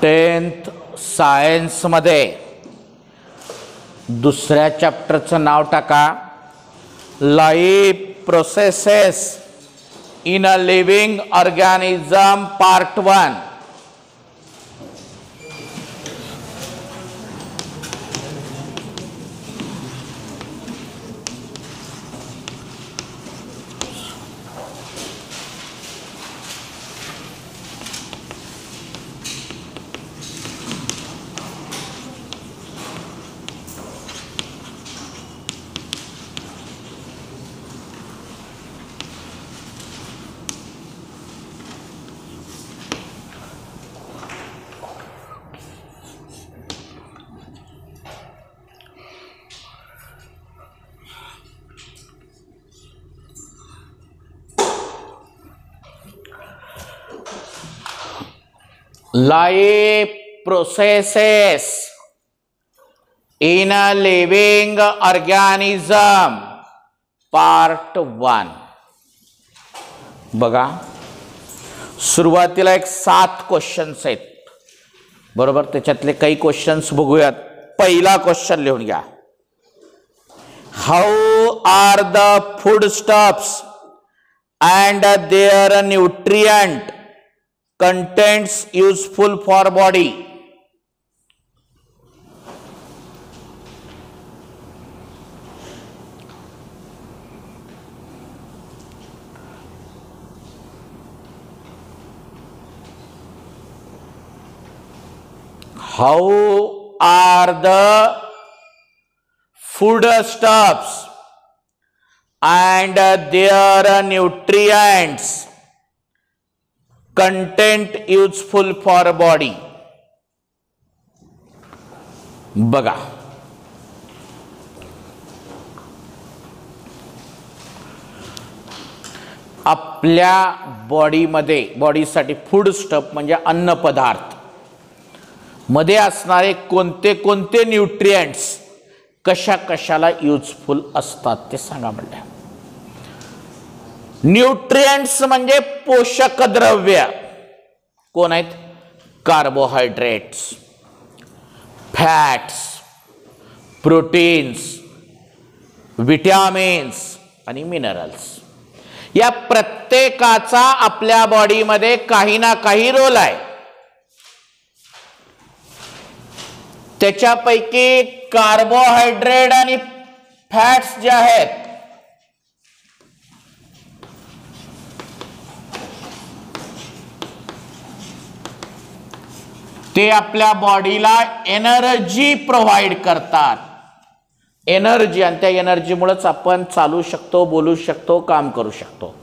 10th सायन्समध्ये दुसऱ्या चॅप्टरचं नाव टाका, life processes in a living organism part 1. Life processes in a living organism part 1. बघा, सुरुवातीला एक 7 क्वेश्चन्स आहेत बरोबर. त्याच्यातले काही क्वेश्चन्स बघूयात. पहिला क्वेश्चन लिहून घ्या. How are the food stuffs and their nutrient contents useful for body? How are the foodstuffs and their nutrients content useful for body? बघा, आपल्या बॉडीमध्ये, बॉडीसाठी फूड स्टफ म्हणजे अन्न पदार्थ मध्ये असणारे कोणते कोणते न्यूट्रिएंट्स कशा कशाला युजफुल असतात ते सांगा म्हणलं. न्यूट्रिएंट्स म्हणजे पोषक द्रव्य कोण आहेत? कार्बोहायड्रेट्स, फॅट्स, प्रोटीन्स, विटॅमिन्स आणि मिनरल्स. या प्रत्येकाचा आपल्या बॉडीमध्ये काही ना काही रोल आहे. त्याच्यापैकी कार्बोहायड्रेट आणि फॅट्स जे आहेत ते आपल्या बॉडीला एनर्जी प्रोव्हाइड करतात. एनर्जी, आणि त्या एनर्जीमुळेच आपण चालू शकतो, बोलू शकतो, काम करू शकतो.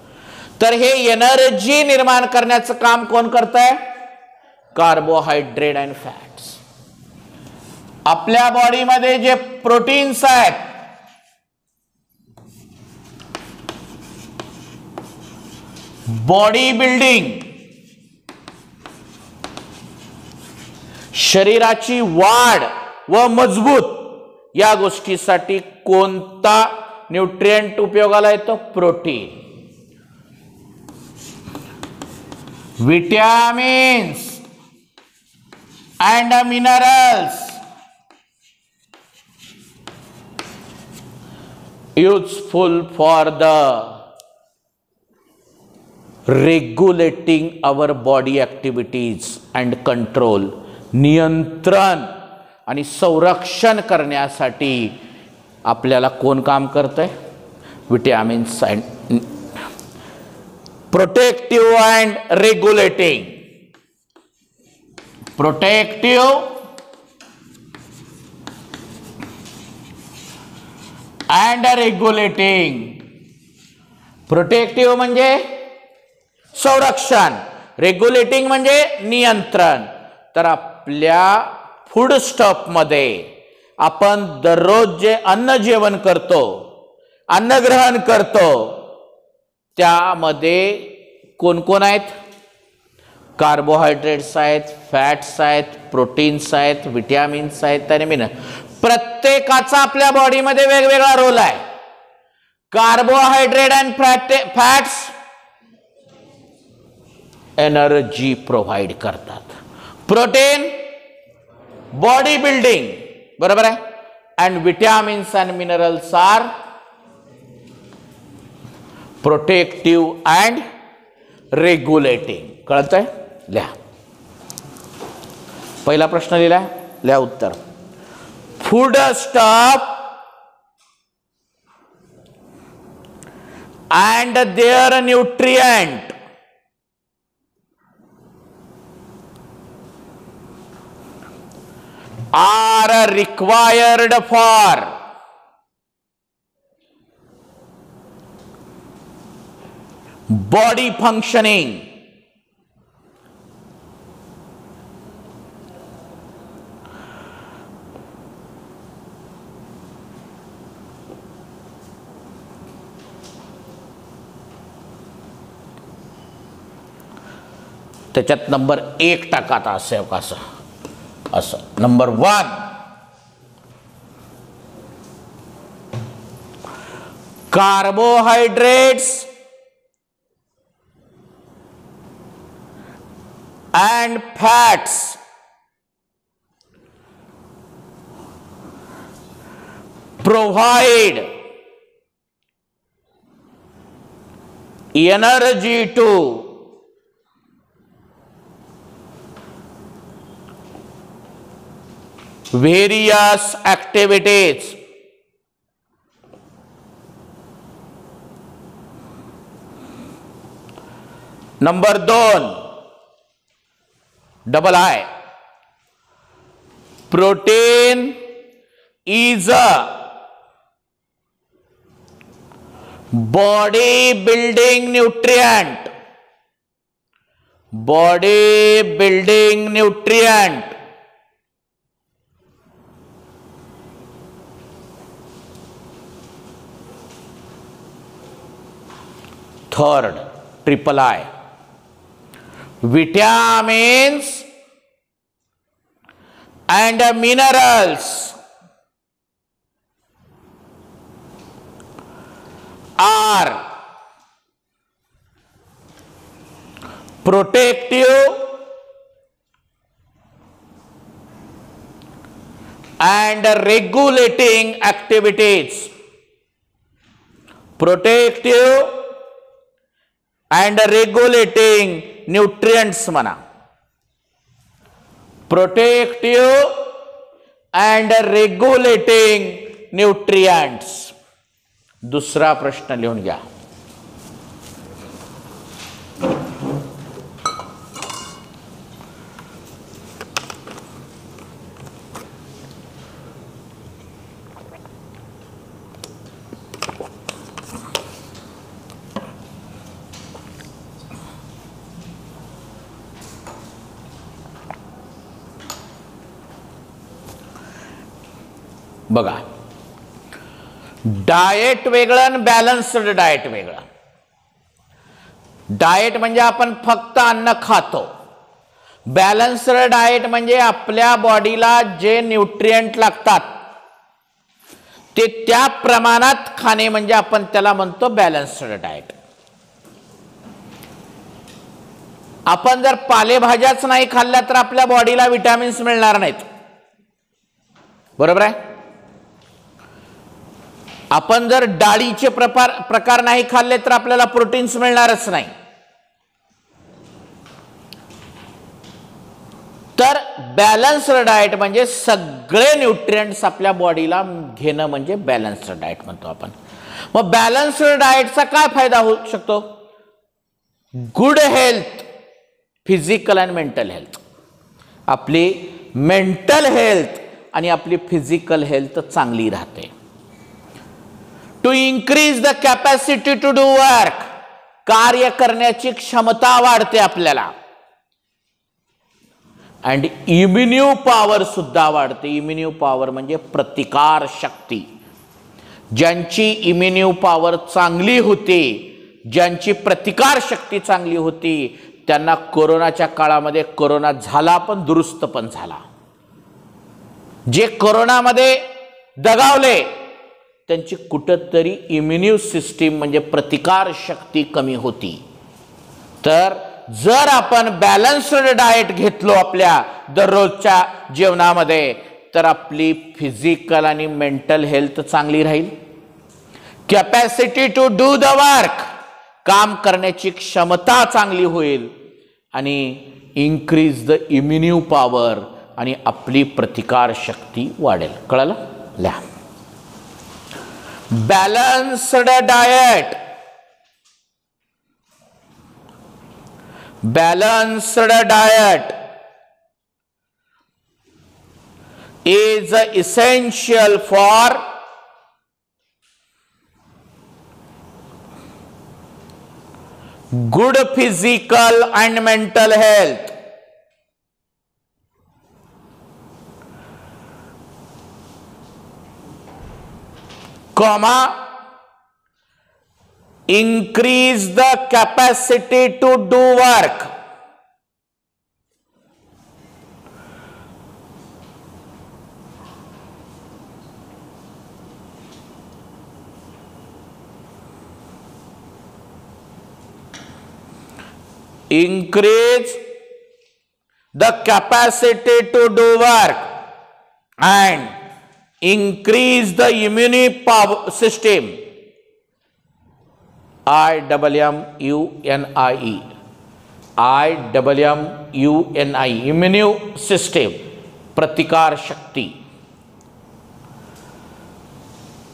तर हे एनर्जी निर्माण करण्याचं काम कोण करतंय? Carbohydrate and fats. आपल्या बॉडीमध्ये जे प्रोटीन्स आहेत बॉडी बिल्डिंग, शरीराची वाढ व मजबूत या गोष्टीसाठी कोणता न्यूट्रिएंट उपयोगाला येतो? Protein. Vitamins and minerals useful for the regulating our body activities and control. नियंत्रण आणि संरक्षण करण्यासाठी आपल्याला कोण काम करतंय? Vitamins and protective and regulating. Protective and regulating. Protective म्हणजे संरक्षण, रेग्युलेटिंग म्हणजे नियंत्रण. तर आपल्या फूड स्टफ मध्ये आपण दररोज जे अन्न जेवण करतो, अन्न ग्रहण करतो, त्यामध्ये कोण कोण आहेत? कार्बोहायड्रेट्स आहेत, फॅट्स आहेत, प्रोटीन्स आहेत, विटॅमिन्स आहेत आणि मिनरल. प्रत्येकाचा आपल्या बॉडीमध्ये वेगवेगळा रोल आहे. Carbohydrate and fats energy provide करतात. प्रोटीन बॉडी बिल्डिंग, बरोबर आहे. And vitamins and minerals are protective and regulating. कळतंय? लिहा. पहिला प्रश्न लिहिला, लिहा उत्तर. Food stuff and their nutrient are required for body functioning. त्याच्यात नंबर 1 टाका. आता असं number 1, carbohydrates and fats provide energy to various activities. Number 2, double I. Protein is a body building nutrient. Body building nutrient. Third, triple I. Vitamins and minerals are protective and regulating activities. Protective and regulating nutrients म्हणा. Protective and regulating nutrients. दुसरा प्रश्न लिहून घ्या. बघा, diet वेगळं आणि balanced diet वेगळं. Diet म्हणजे आपण फक्त अन्न खातो. बॅलन्स्ड डाएट म्हणजे आपल्या बॉडीला जे न्यूट्रिएंट लागतात ते त्या प्रमाणात खाणे, म्हणजे आपण त्याला म्हणतो बॅलन्स्ड डाएट. आपण जर पालेभाज्याच नाही खाल्ल्या तर आपल्या बॉडीला विटॅमिन्स मिळणार नाहीत, बरोबर आहे. आपण जर डाळीचे प्रकार नाही खाल्ले तर आपल्याला प्रोटीन्स मिळणारच नाही. तर बॅलन्स्ड डाएट म्हणजे सगळे न्यूट्रिएंट्स आपल्या बॉडीला घेणं म्हणजे बॅलन्स्ड डाएट म्हणतो आपण. मग बॅलन्स्ड डाएटचा काय फायदा होऊ शकतो? Good health, physical and mental health. आपली मेंटल हेल्थ आणि आपली फिजिकल हेल्थ चांगली राहते. To increase the capacity to do work, कार्य करण्याची क्षमता वाढते आपल्याला. अँड इम्युन्यू पॉवर सुद्धा वाढते. इम्युन्यू पॉवर म्हणजे प्रतिकार शक्ती. ज्यांची इम्युन्यू पॉवर चांगली होती, ज्यांची प्रतिकार शक्ती चांगली होती, त्यांना कोरोनाच्या काळामध्ये कोरोना झाला पण दुरुस्त पण झाला. जे कोरोनामध्ये दगावले त्यांची कुठंतरी इम्युन्यू सिस्टीम म्हणजे प्रतिकार शक्ती कमी होती. तर जर आपण बॅलन्स्ड डाएट घेतलो आपल्या दररोजच्या जेवणामध्ये तर आपली फिजिकल आणि मेंटल हेल्थ चांगली राहील. Capacity to do the work, काम करण्याची क्षमता चांगली होईल आणि इन्क्रीज द इम्युनिटी पॉवर आणि आपली प्रतिकार शक्ती वाढेल. कळलं? लिहा. Balanced diet, balanced diet is essential for good physical and mental health. Comma, increase the capacity to do work. Increase the capacity to do work and increase the immunity power system. IMMUNIE immunity system, प्रतिकार शक्ती.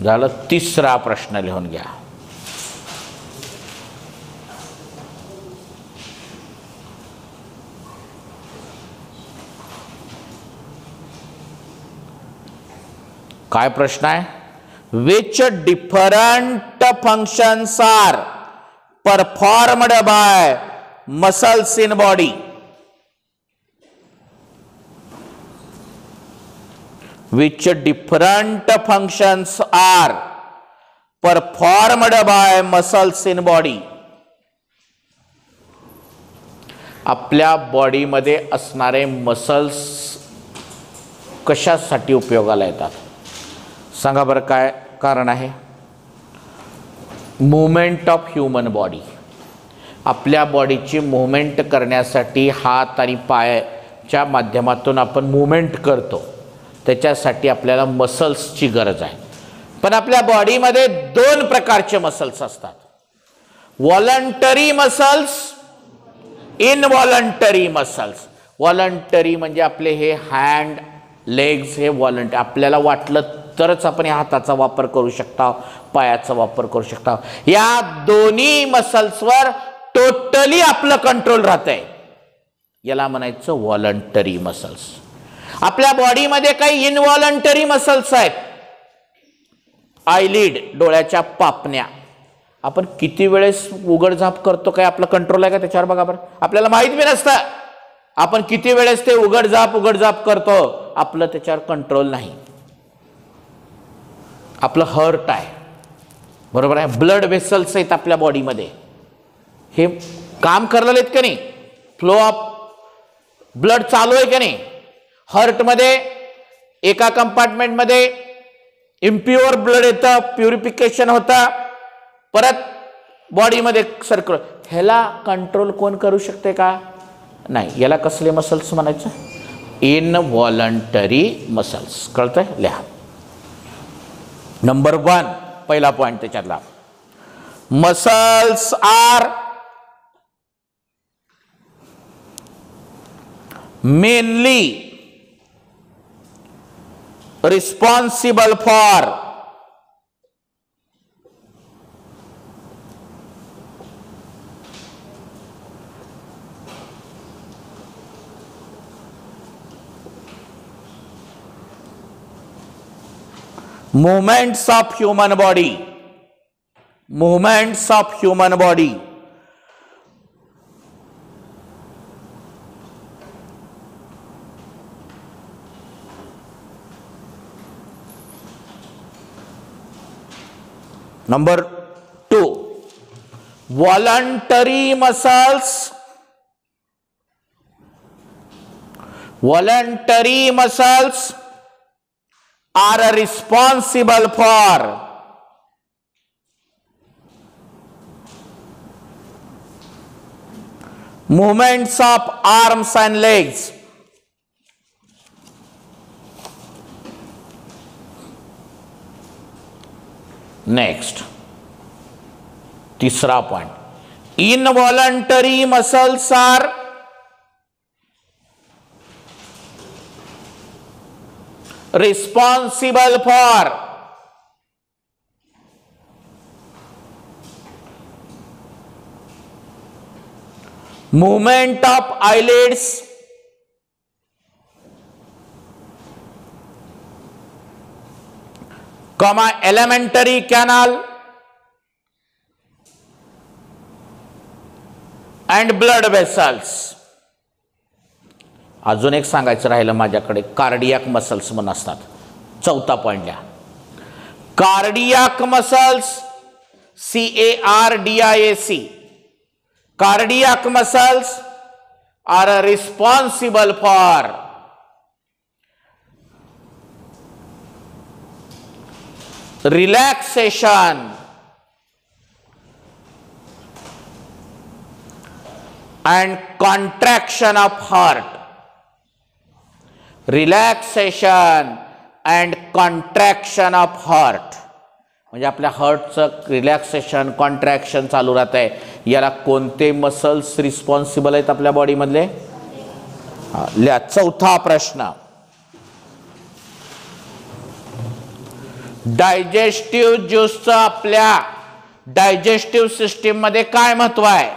झालं. तिसरा प्रश्न लिहून घ्या. काय प्रश्न आहे? Which different functions are performed by muscles in body? Which different functions are performed by muscles in body? आपल्या बॉडीमध्ये असणारे मसल्स कशासाठी उपयोगाला येतात? सांगा बरं, काय कारण आहे? Movement of human body. आपल्या बॉडीची मुवमेंट करण्यासाठी हात आणि पायाच्या माध्यमातून आपण मुवमेंट करतो, त्याच्यासाठी आपल्याला मसल्सची गरज आहे. पण आपल्या बॉडीमध्ये दोन प्रकारचे मसल्स असतात. Voluntary muscles, इनव्हॉलंटरी muscles. व्हॉलंटरी म्हणजे आपले हे हँड, लेग्स, हे व्हॉलंटरी. आपल्याला वाटलं तरच आपण या हाताचा वापर करू शकता, पायाचा वापर करू शकता. या दोन्ही मसल्सवर टोटली आपलं कंट्रोल राहतंय. याला म्हणायचं व्हॉलंटरी मसल्स. आपल्या बॉडीमध्ये काही इनव्हॉलंटरी मसल्स आहेत. आयलिड, डोळ्याच्या पापण्या. आपण किती वेळेस उघडझाप करतो, काय आपलं कंट्रोल आहे का त्याच्यावर? बघा बरं, आपल्याला माहित बी नसतं आपण किती वेळेस ते उघडझाप करतो, आपलं त्याच्यावर कंट्रोल नाही. आपलं हर्ट आहे, बरोबर आहे. ब्लड वेसल्स आहेत आपल्या बॉडीमध्ये, हे काम करलेले आहेत का नाही? फ्लो ऑफ ब्लड चालू आहे का नाही? हर्टमध्ये एका कंपार्टमेंटमध्ये इम्प्युअर ब्लड येतं, प्युरिफिकेशन होतं, परत बॉडीमध्ये सर्क्युलर. ह्याला कंट्रोल कोण करू शकते का? नाही. याला कसले मसल्स म्हणायचं? Involuntary muscles. कळतंय? लिहा. नंबर 1 पहिला पॉइंट त्याच्यातला, muscles are mainly responsible for movements of human body. Movements of human body. Number 2, voluntary muscles. Voluntary muscles are responsible for movements of arms and legs. Next तीसरा point, involuntary muscles are responsible for movement of eyelids, comma elementary canal and blood vessels. अजून एक सांगायचं राहिलं माझ्याकडे, cardiac muscles म्हणून असतात. चौथा point लिहा, cardiac muscles, CARDIAC, cardiac muscles are responsible for relaxation and contraction of heart. Relaxation and contraction of heart, म्हणजे आपल्या हार्टचं रिलॅक्सेशन कॉन्ट्रॅक्शन चालू राहत आहे. याला कोणते मसल्स रिस्पॉन्सिबल आहेत आपल्या बॉडीमधले? चौथा प्रश्न, डायजेस्टिव्ह ज्यूसचं आपल्या डायजेस्टिव्ह सिस्टीम मध्ये काय महत्व आहे?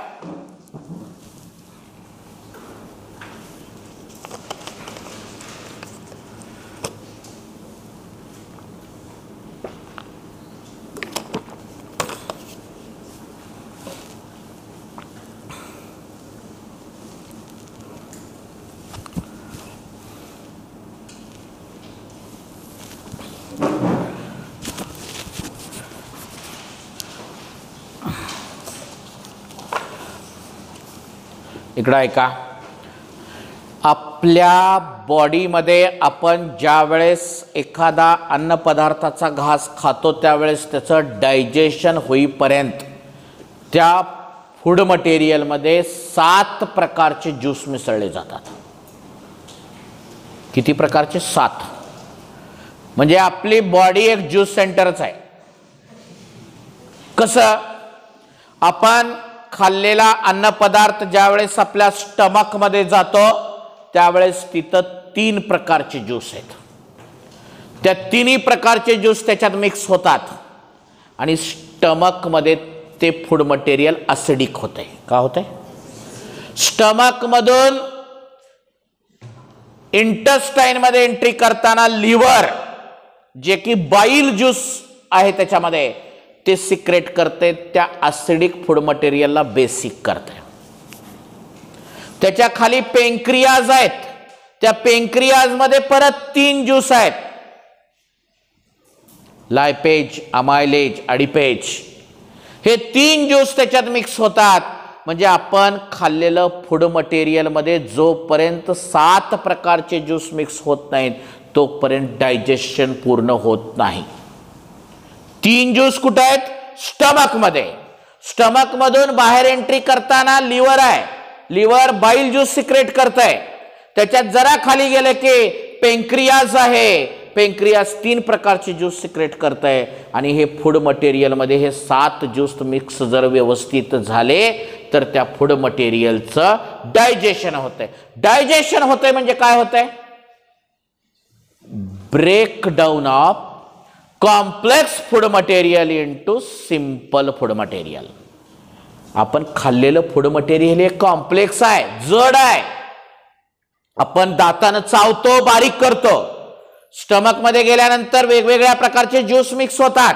इकडं ऐका, आपल्या बॉडीमध्ये आपण ज्या वेळेस एखादा अन्न पदार्थाचा घास खातो त्यावेळेस त्याचं डायजेशन होईपर्यंत त्या फूड मटेरियलमध्ये 7 प्रकारचे ज्यूस मिसळले जातात. किती प्रकारचे? 7. म्हणजे आपली बॉडी एक ज्यूस सेंटरच आहे. कसं? आपण खाल्लेला अन्न पदार्थ ज्यावेळेस आपल्या स्टमक मध्ये जातो त्यावेळेस तिथं 3 प्रकारचे ज्यूस आहेत. त्या 3 प्रकारचे ज्यूस त्याच्यात मिक्स होतात आणि स्टमक मध्ये ते फूड मटेरियल ॲसिडिक होते. का होते? स्टमक मधून इंटेस्टाइन मध्ये एंट्री करताना लिव्हर, जे की बाईल ज्यूस आहे त्याच्यामध्ये, ते सिक्रेट करते, त्या ॲसिडिक फूड मटेरियलला बेसिक करते. त्याच्या खाली पेंक्रियाज आहेत, त्या पेंक्रियाज मध्ये परत 3 ज्यूस आहेत, लायपेज, अमायलेज, अडिपेज. हे 3 ज्यूस त्याच्यात मिक्स होतात. म्हणजे आपण खाल्लेलं फूड मटेरियल मध्ये जोपर्यंत 7 प्रकारचे ज्यूस मिक्स होत नाहीत तोपर्यंत डायजेशन पूर्ण होत नाही. 3 ज्यूस कुठे आहेत? स्टमक मध्ये. स्टमक मधून बाहेर एंट्री करताना लिव्हर आहे, लिव्हर बाईल ज्यूस सिक्रेट करत आहे. त्याच्यात जरा खाली गेले की पेंक्रियाज आहे, पेंक्रियाज 3 प्रकारचे ज्यूस सिक्रेट करत आहे. आणि हे फूड मटेरियल मध्ये हे 7 ज्यूस मिक्स जर व्यवस्थित झाले तर त्या फूड मटेरियलचं डायजेशन होतंय. डायजेशन होतंय म्हणजे काय होतंय? Breakdown of complex food material into simple food material. आपण खाल्लेलं फूड मटेरियल हे कॉम्प्लेक्स आहे, जड आहे. आपण दातानं चावतो, बारीक करतो. स्टमक मध्ये गेल्यानंतर वेगवेगळ्या प्रकारचे ज्यूस मिक्स होतात.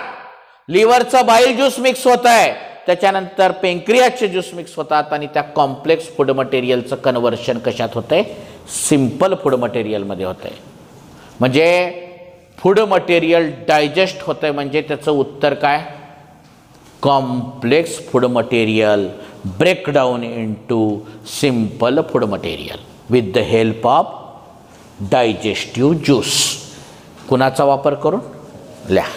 लिव्हरचं बाईल ज्यूस मिक्स होत आहे, त्याच्यानंतर पेंक्रियाचे ज्यूस मिक्स होतात आणि त्या कॉम्प्लेक्स फूड मटेरियलचं कन्व्हर्शन कशात होतंय? सिंपल फूड मटेरियल मध्ये होतंय. म्हणजे फूड मटेरियल डायजेस्ट होतंय म्हणजे त्याचं उत्तर काय? Complex food material breakdown into simple food material with the help of digestive juice. कुणाचा वापर करून? लिहा,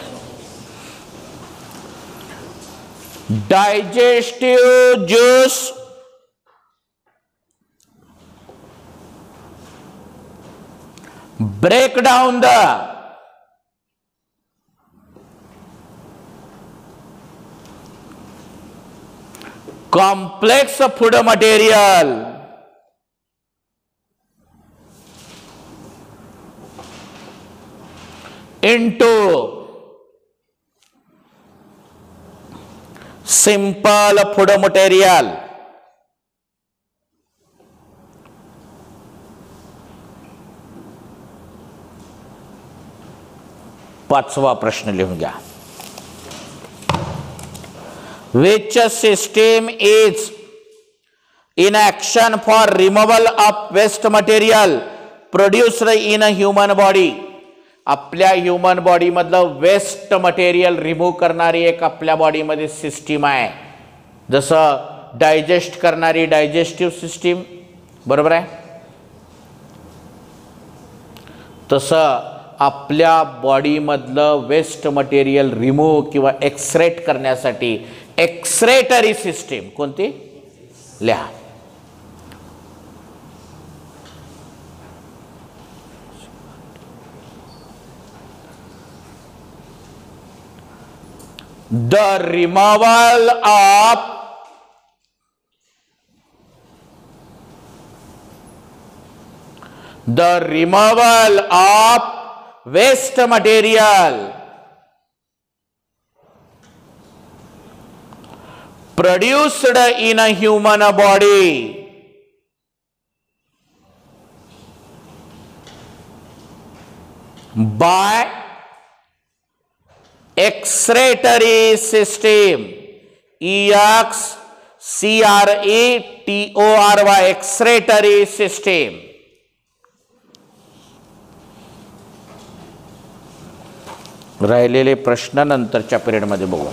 digestive juice break down the complex food material into simple food material. पाचवा प्रश्न लिहून घ्या. Which system is in action for removal of waste material produced in a human body? आपल्या human body मधलं वेस्ट मटेरियल रिमूव्ह करणारी एक आपल्या बॉडीमध्ये सिस्टीम आहे. जसं डायजेस्ट करणारी डायजेस्टिव्ह सिस्टीम, बरोबर आहे, तसं आपल्या बॉडीमधलं वेस्ट मटेरियल रिमूव्ह किंवा एक्सरेट करण्यासाठी एक्सरेटरी सिस्टीम कोणती लिहा. The removal of waste material produced in a human body by excretory system, excretory, excretory system. राहिलेले प्रश्न नंतरच्या पिरियड मध्ये बघू.